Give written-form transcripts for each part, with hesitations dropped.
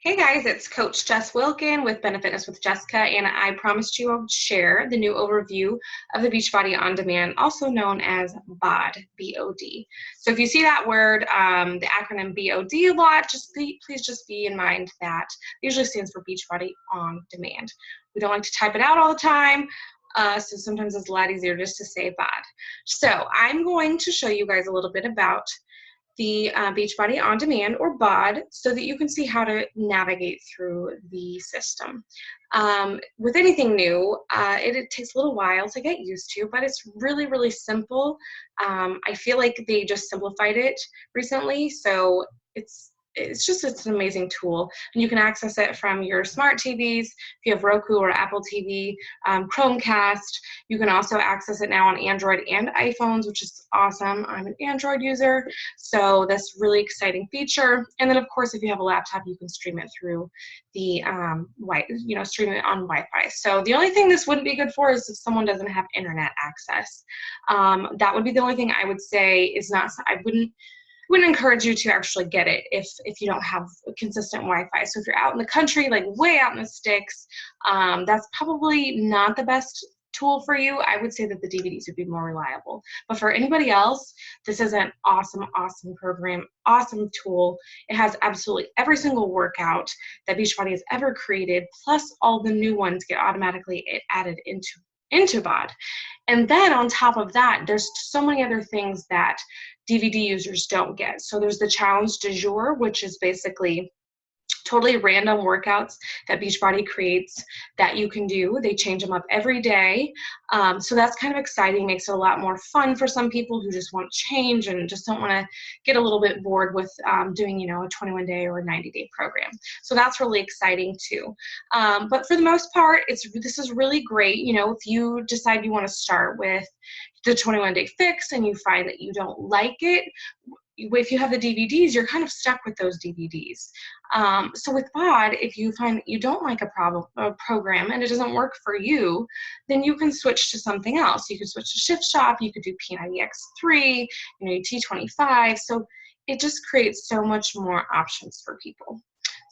Hey guys, it's Coach Jess Wilkin with Benefitness with Jessica, and I promised you I would share the new overview of the Beachbody OnDemand, also known as BOD, B-O-D. So if you see that word, the acronym BOD a lot, please just be in mind that it usually stands for Beachbody On Demand. We don't like to type it out all the time, so sometimes it's a lot easier just to say BOD. So I'm going to show you guys a little bit about the Beachbody OnDemand, or BOD, so that you can see how to navigate through the system. With anything new, it takes a little while to get used to, but it's really, really simple. I feel like they just simplified it recently, so it's an amazing tool, and you can access it from your smart TVs. If you have Roku or Apple TV, Chromecast, you can also access it now on Android and iPhones, which is awesome. I'm an Android user, so that's a really exciting feature. And then, of course, if you have a laptop, you can stream it through the stream it on Wi-Fi. So the only thing this wouldn't be good for is if someone doesn't have internet access. That would be the only thing I would say is not. I wouldn't encourage you to actually get it if you don't have consistent Wi-Fi. So if you're out in the country, like way out in the sticks, that's probably not the best tool for you. I would say that the DVDs would be more reliable. But for anybody else, this is an awesome, awesome program, awesome tool. It has absolutely every single workout that Beachbody has ever created, plus all the new ones get automatically added into BOD. And then on top of that, there's so many other things that DVD users don't get. So there's the challenge du jour, which is basically totally random workouts that Beachbody creates that you can do. They change them up every day. So that's kind of exciting, makes it a lot more fun for some people who just want change and just don't want to get a little bit bored with doing, a 21-day or a 90-day program. So that's really exciting too. But for the most part, this is really great. If you decide you want to start with the 21-day fix and you find that you don't like it, if you have the DVDs, you're kind of stuck with those DVDs. So with BOD, if you find that you don't like a program and it doesn't work for you, then you can switch to something else. You could switch to Shift Shop, you could do P90X3, T25. So it just creates so much more options for people.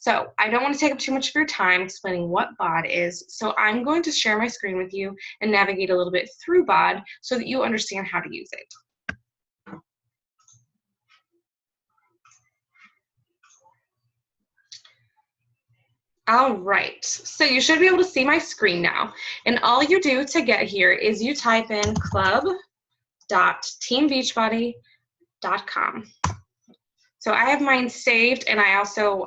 So I don't want to take up too much of your time explaining what BOD is, so I'm going to share my screen with you and navigate a little bit through BOD so that you understand how to use it. All right, so you should be able to see my screen now. And all you do to get here is you type in club.teambeachbody.com. So I have mine saved, and I also,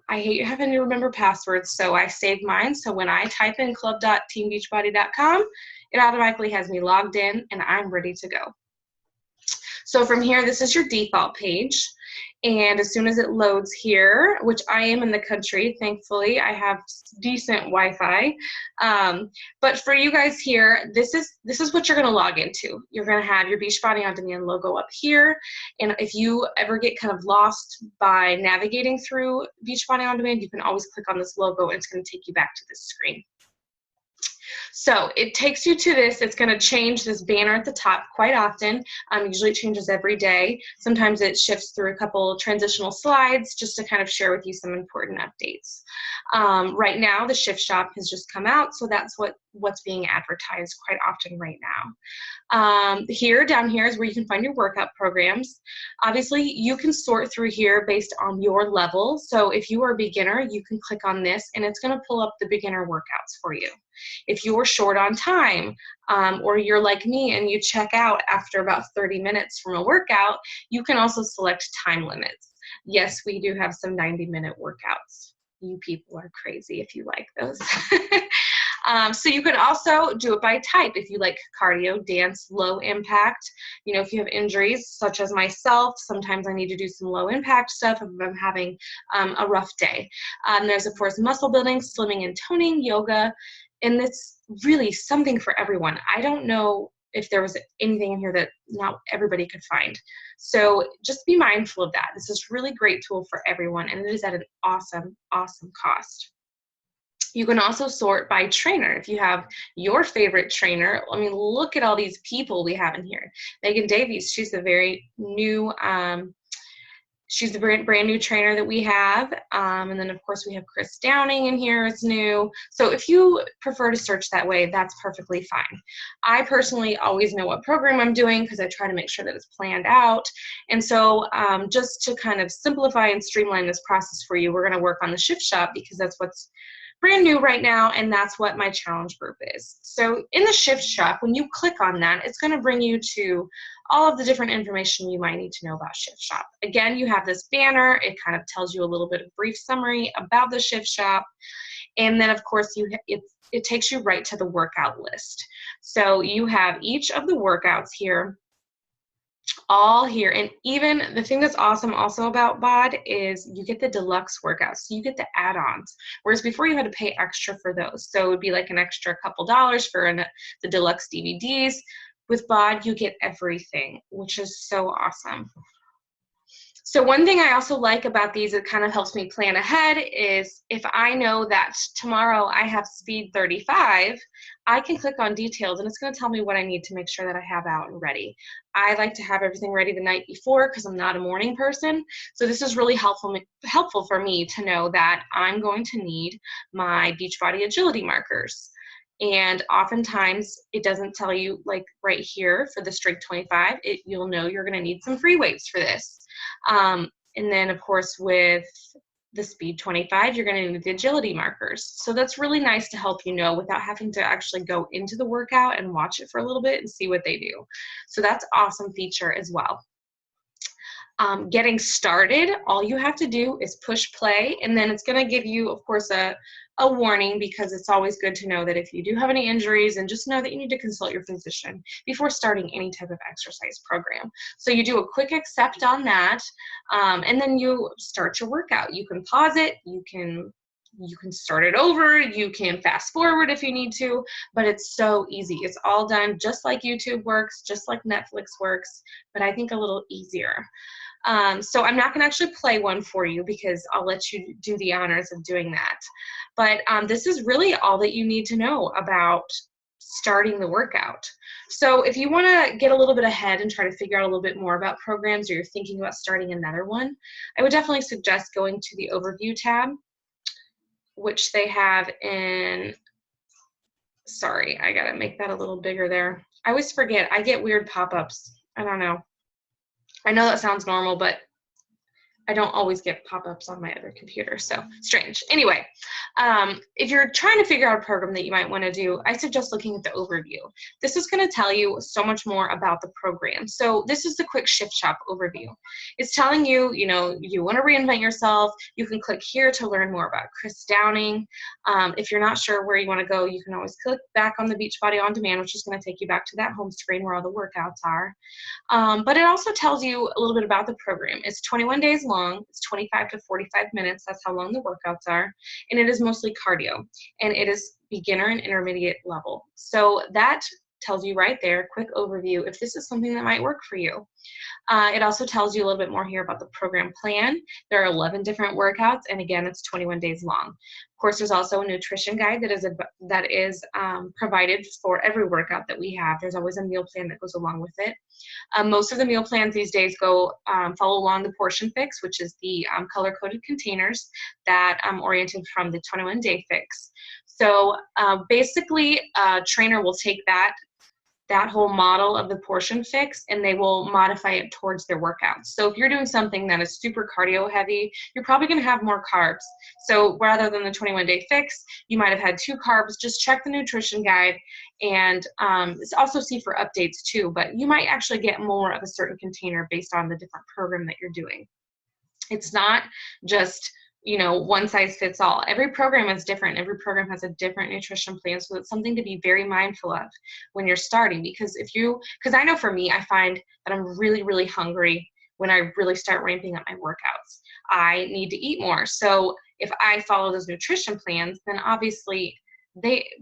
I hate having to remember passwords, so I saved mine. So when I type in club.teambeachbody.com, it automatically has me logged in, and I'm ready to go. So from here, this is your default page. And as soon as it loads here, which I am in the country, thankfully, I have decent Wi-Fi. But for you guys here, this is what you're going to log into. You're going to have your Beachbody OnDemand logo up here. And if you ever get kind of lost by navigating through Beachbody OnDemand, you can always click on this logo and it's going to take you back to this screen. So it takes you to this. It's going to change this banner at the top quite often. Usually it changes every day. Sometimes it shifts through a couple transitional slides just to kind of share with you some important updates. Right now, the Shift Shop has just come out, so that's what's being advertised quite often right now. Down here is where you can find your workout programs. Obviously, you can sort through here based on your level. So if you are a beginner, you can click on this, and it's going to pull up the beginner workouts for you. If you're short on time, or you're like me and you check out after about 30 minutes from a workout, you can also select time limits. Yes, we do have some 90-minute workouts. You people are crazy if you like those. So you can also do it by type if you like cardio, dance, low impact. If you have injuries such as myself, sometimes I need to do some low impact stuff if I'm having a rough day. There's, of course, muscle building, slimming and toning, yoga, and it's really something for everyone. I don't know if there was anything in here that not everybody could find. So just be mindful of that. This is a really great tool for everyone, and it is at an awesome, awesome cost. You can also sort by trainer. If you have your favorite trainer, look at all these people we have in here. Megan Davies, she's a very new She's the brand new trainer that we have. And then, of course, we have Chris Downing in here is new. So if you prefer to search that way, that's perfectly fine. I personally always know what program I'm doing because I try to make sure that it's planned out. And so just to kind of simplify and streamline this process for you, we're going to work on the Shift Shop because that's what's brand new right now, and that's what my challenge group is. So in the Shift Shop, when you click on that, it's going to bring you to all of the different information you might need to know about Shift Shop. Again, you have this banner. It kind of tells you a little bit of brief summary about the Shift Shop. And then, of course, it takes you right to the workout list. So you have each of the workouts here, all here. And even the thing that's awesome also about BOD is you get the deluxe workouts. So you get the add-ons, whereas before you had to pay extra for those. So it would be like an extra couple dollars for the deluxe DVDs. With BOD, you get everything, which is so awesome. So one thing I also like about these, it kind of helps me plan ahead, is if I know that tomorrow I have speed 35, I can click on details and it's going to tell me what I need to make sure that I have out and ready. I like to have everything ready the night before because I'm not a morning person. So this is really helpful for me to know that I'm going to need my Beachbody agility markers. And oftentimes it doesn't tell you, like right here for the strength 25, you'll know you're going to need some free weights for this. And then of course with the speed 25, you're going to need the agility markers. So that's really nice to help you know without having to actually go into the workout and watch it for a little bit and see what they do. So that's an awesome feature as well. Getting started, all you have to do is push play, and then it's going to give you, of course, a warning, because it's always good to know that if you do have any injuries, and just know that you need to consult your physician before starting any type of exercise program. So you do a quick accept on that, and then you start your workout. You can pause it, you can start it over, you can fast forward if you need to, but it's so easy. It's all done just like YouTube works, just like Netflix works, but I think a little easier. So I'm not going to actually play one for you because I'll let you do the honors of doing that. But this is really all that you need to know about starting the workout. So if you want to get a little bit ahead and try to figure out a little bit more about programs, or you're thinking about starting another one, I would definitely suggest going to the Overview tab, which they have in, sorry, I got to make that a little bigger there. I always forget. I get weird pop-ups. I don't know. I know that sounds normal, but I don't always get pop-ups on my other computer, so strange. Anyway, if you're trying to figure out a program that you might want to do, I suggest looking at the overview. This is going to tell you so much more about the program. So this is the quick Shift Shop overview. It's telling you, you know, you want to reinvent yourself. You can click here to learn more about Chris Downing. If you're not sure where you want to go, you can always click back on the Beachbody OnDemand, which is going to take you back to that home screen where all the workouts are. But it also tells you a little bit about the program. It's 21 days long. It's 25 to 45 minutes. That's how long the workouts are. And it is mostly cardio. And it is beginner and intermediate level. So that tells you right there, quick overview, if this is something that might work for you. It also tells you a little bit more here about the program plan. There are 11 different workouts, and again, it's 21 days long. Of course, there's also a nutrition guide that is provided for every workout that we have. There's always a meal plan that goes along with it. Most of the meal plans these days follow along the portion fix, which is the color-coded containers that oriented from the 21-day fix. So basically, a trainer will take that whole model of the portion fix, and they will modify it towards their workouts. So if you're doing something that is super cardio heavy, you're probably going to have more carbs. So rather than the 21-day fix, you might have had 2 carbs. Just check the nutrition guide, and also see for updates too, but you might actually get more of a certain container based on the different program that you're doing. It's not just, you know, one size fits all. Every program is different. Every program has a different nutrition plan. So it's something to be very mindful of when you're starting, because I know for me, I find that I'm really, really hungry when I really start ramping up my workouts. I need to eat more. So if I follow those nutrition plans, then obviously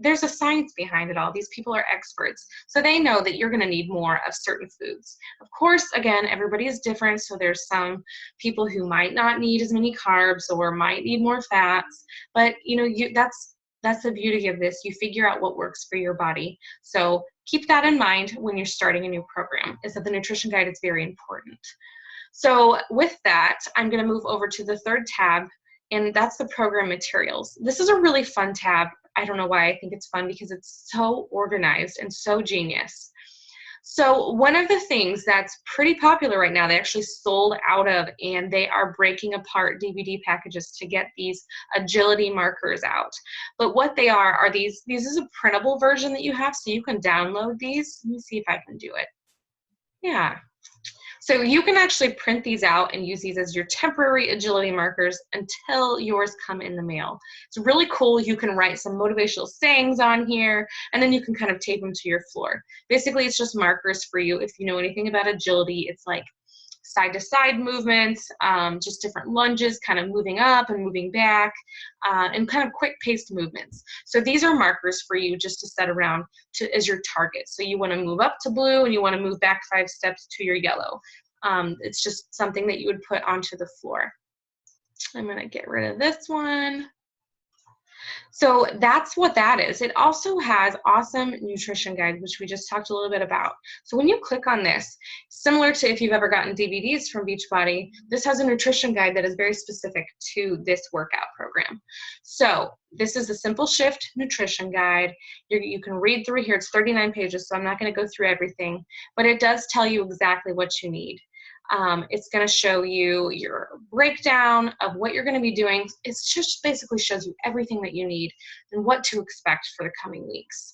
there's a science behind it all. These people are experts. So they know that you're going to need more of certain foods. Of course, again, everybody is different. So there's some people who might not need as many carbs or might need more fats. But, you know, that's the beauty of this. You figure out what works for your body. So keep that in mind when you're starting a new program, is that the nutrition guide is very important. So with that, I'm going to move over to the third tab, and that's the program materials. This is a really fun tab. I don't know why I think it's fun, because it's so organized and so genius. So one of the things that's pretty popular right now, they actually sold out of, and they are breaking apart DVD packages to get these agility markers out. But what they are these is a printable version that you have, so you can download these. Let me see if I can do it. Yeah. So you can actually print these out and use these as your temporary agility markers until yours come in the mail. It's really cool. You can write some motivational sayings on here, and then you can kind of tape them to your floor. Basically, it's just markers for you. If you know anything about agility, it's like side-to-side movements, just different lunges, kind of moving up and moving back, and kind of quick-paced movements. So these are markers for you just to set around as your target. So you want to move up to blue, and you want to move back 5 steps to your yellow. It's just something that you would put onto the floor. I'm going to get rid of this one. So that's what that is. It also has awesome nutrition guide, which we just talked a little bit about. So when you click on this, similar to if you've ever gotten DVDs from Beachbody, this has a nutrition guide that is very specific to this workout program. So this is the Simple Shift nutrition guide. You can read through here. It's 39 pages, so I'm not going to go through everything, but it does tell you exactly what you need. It's going to show you your breakdown of what you're going to be doing. It just basically shows you everything that you need and what to expect for the coming weeks.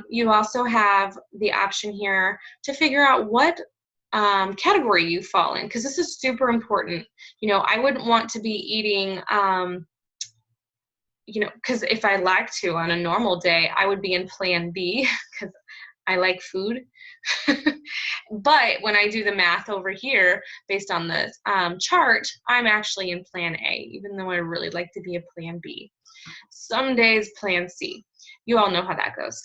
You also have the option here to figure out what category you fall in, because this is super important. You know, I wouldn't want to be eating, you know, because if I like to on a normal day, I would be in plan B because I like food. But when I do the math over here, based on the chart, I'm actually in plan A, even though I really like to be a plan B. Some days plan C. You all know how that goes.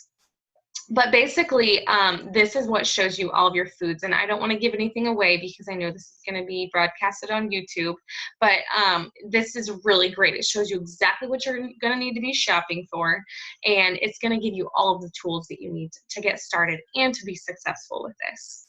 But basically, this is what shows you all of your foods. And I don't want to give anything away because I know this is going to be broadcasted on YouTube. But this is really great. It shows you exactly what you're going to need to be shopping for. And it's going to give you all of the tools that you need to get started and to be successful with this.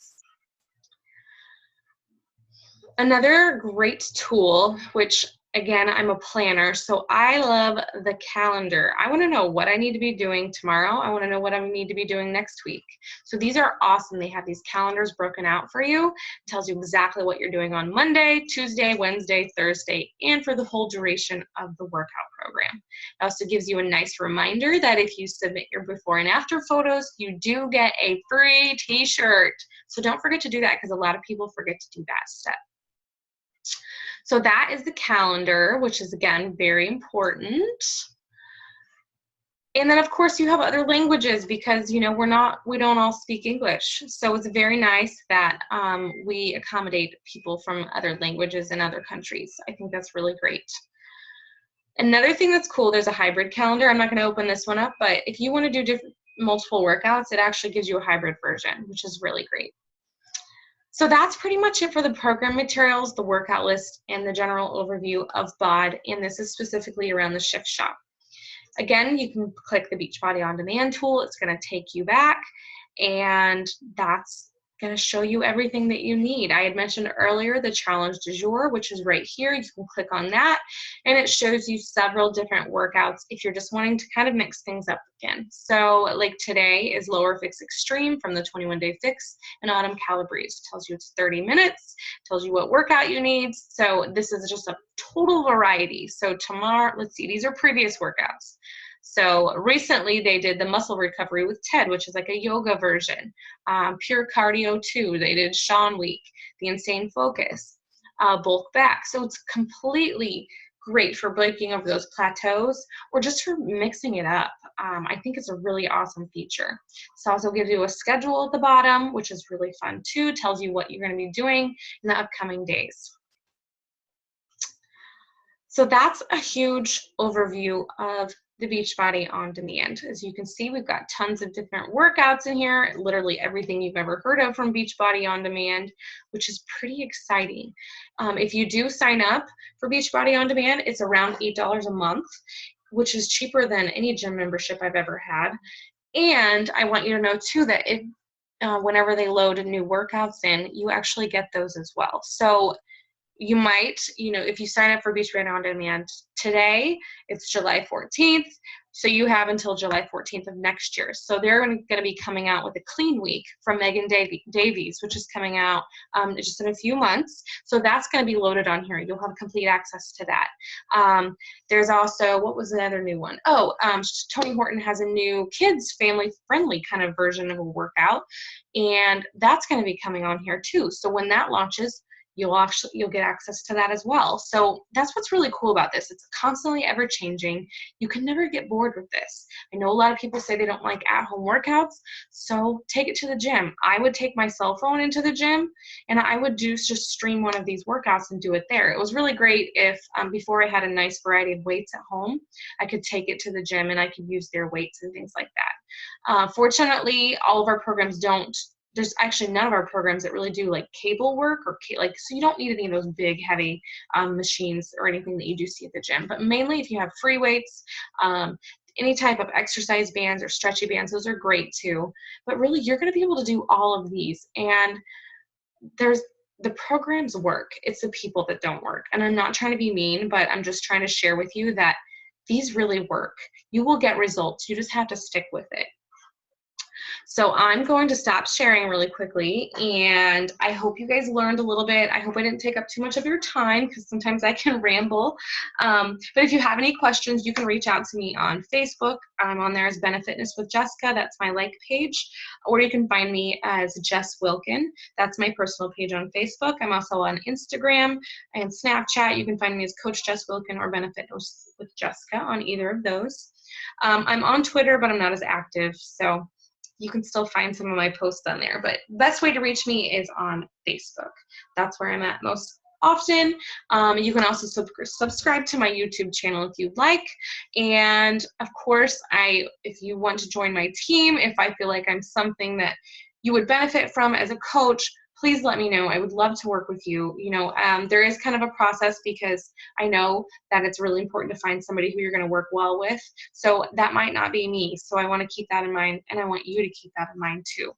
Another great tool, which again, I'm a planner, so I love the calendar. I want to know what I need to be doing tomorrow. I want to know what I need to be doing next week. So these are awesome. They have these calendars broken out for you. It tells you exactly what you're doing on Monday, Tuesday, Wednesday, Thursday, and for the whole duration of the workout program. It also gives you a nice reminder that if you submit your before and after photos, you do get a free t-shirt. So don't forget to do that, because a lot of people forget to do that step. So that is the calendar, which is, again, very important. And then, of course, you have other languages because, you know, we don't all speak English. So it's very nice that we accommodate people from other languages in other countries. I think that's really great. Another thing that's cool, there's a hybrid calendar. I'm not going to open this one up, but if you want to do multiple workouts, it actually gives you a hybrid version, which is really great. So that's pretty much it for the program materials, the workout list, and the general overview of BOD, and this is specifically around the shift shop. Again, you can click the Beachbody OnDemand tool. It's going to take you back, and that's going to show you everything that you need. I had mentioned earlier the challenge du jour, which is right here. You can click on that, and it shows you several different workouts if you're just wanting to kind of mix things up again. So like today is lower fix extreme from the 21-day fix, and autumn Calabrese. Tells you it's 30 minutes, tells you what workout you need. So this is just a total variety. So tomorrow, let's see, these are previous workouts. So recently they did the muscle recovery with Ted, which is like a yoga version. Pure cardio 2, they did Sean week, the insane focus, bulk back. So it's completely great for breaking over those plateaus or just for mixing it up. I think it's a really awesome feature. This also gives you a schedule at the bottom, which is really fun too. Tells you what you're going to be doing in the upcoming days. So that's a huge overview of the Beachbody OnDemand. As you can see, we've got tons of different workouts in here, literally everything you've ever heard of from Beachbody OnDemand, which is pretty exciting. If you do sign up for Beachbody OnDemand, it's around $8 a month, which is cheaper than any gym membership I've ever had. And I want you to know too that whenever they load new workouts in, you actually get those as well. So you might, if you sign up for Beachbody OnDemand today, it's July 14th. So you have until July 14th of next year. So they're going to be coming out with a clean week from Megan Davies, which is coming out just in a few months. So that's going to be loaded on here. You'll have complete access to that. There's also, what was another new one? Tony Horton has a new kids family-friendly kind of version of a workout, and that's going to be coming on here too. So when that launches, you'll get access to that as well. So that's what's really cool about this. It's constantly ever changing. You can never get bored with this. I know a lot of people say they don't like at-home workouts, so take it to the gym. I would take my cell phone into the gym, and I would just stream one of these workouts and do it there. It was really great if before I had a nice variety of weights at home, I could take it to the gym and I could use their weights and things like that. Fortunately, all of our programs don't. There's actually none of our programs that really do like cable work so you don't need any of those big heavy machines or anything that you do see at the gym. But mainly if you have free weights, any type of exercise bands or stretchy bands, those are great too. But really you're going to be able to do all of these, and the programs work. It's the people that don't work. And I'm not trying to be mean, but I'm just trying to share with you that these really work. You will get results. You just have to stick with it. So I'm going to stop sharing really quickly, and I hope you guys learned a little bit. I hope I didn't take up too much of your time because sometimes I can ramble. But if you have any questions, you can reach out to me on Facebook. I'm on there as Benefitness with Jessica. That's my like page. Or you can find me as Jess Wilkin. That's my personal page on Facebook. I'm also on Instagram and Snapchat. You can find me as Coach Jess Wilkin or Benefitness with Jessica on either of those. I'm on Twitter, but I'm not as active. So you can still find some of my posts on there, but the best way to reach me is on Facebook. That's where I'm at most often. You can also subscribe to my YouTube channel if you'd like. And of course, if you want to join my team, if I feel like I'm something that you would benefit from as a coach, please let me know. I would love to work with you. There is kind of a process because I know that it's really important to find somebody who you're going to work well with. So that might not be me. So I want to keep that in mind, and I want you to keep that in mind too.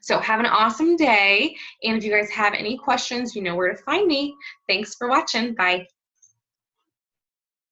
So have an awesome day. And if you guys have any questions, you know where to find me. Thanks for watching. Bye.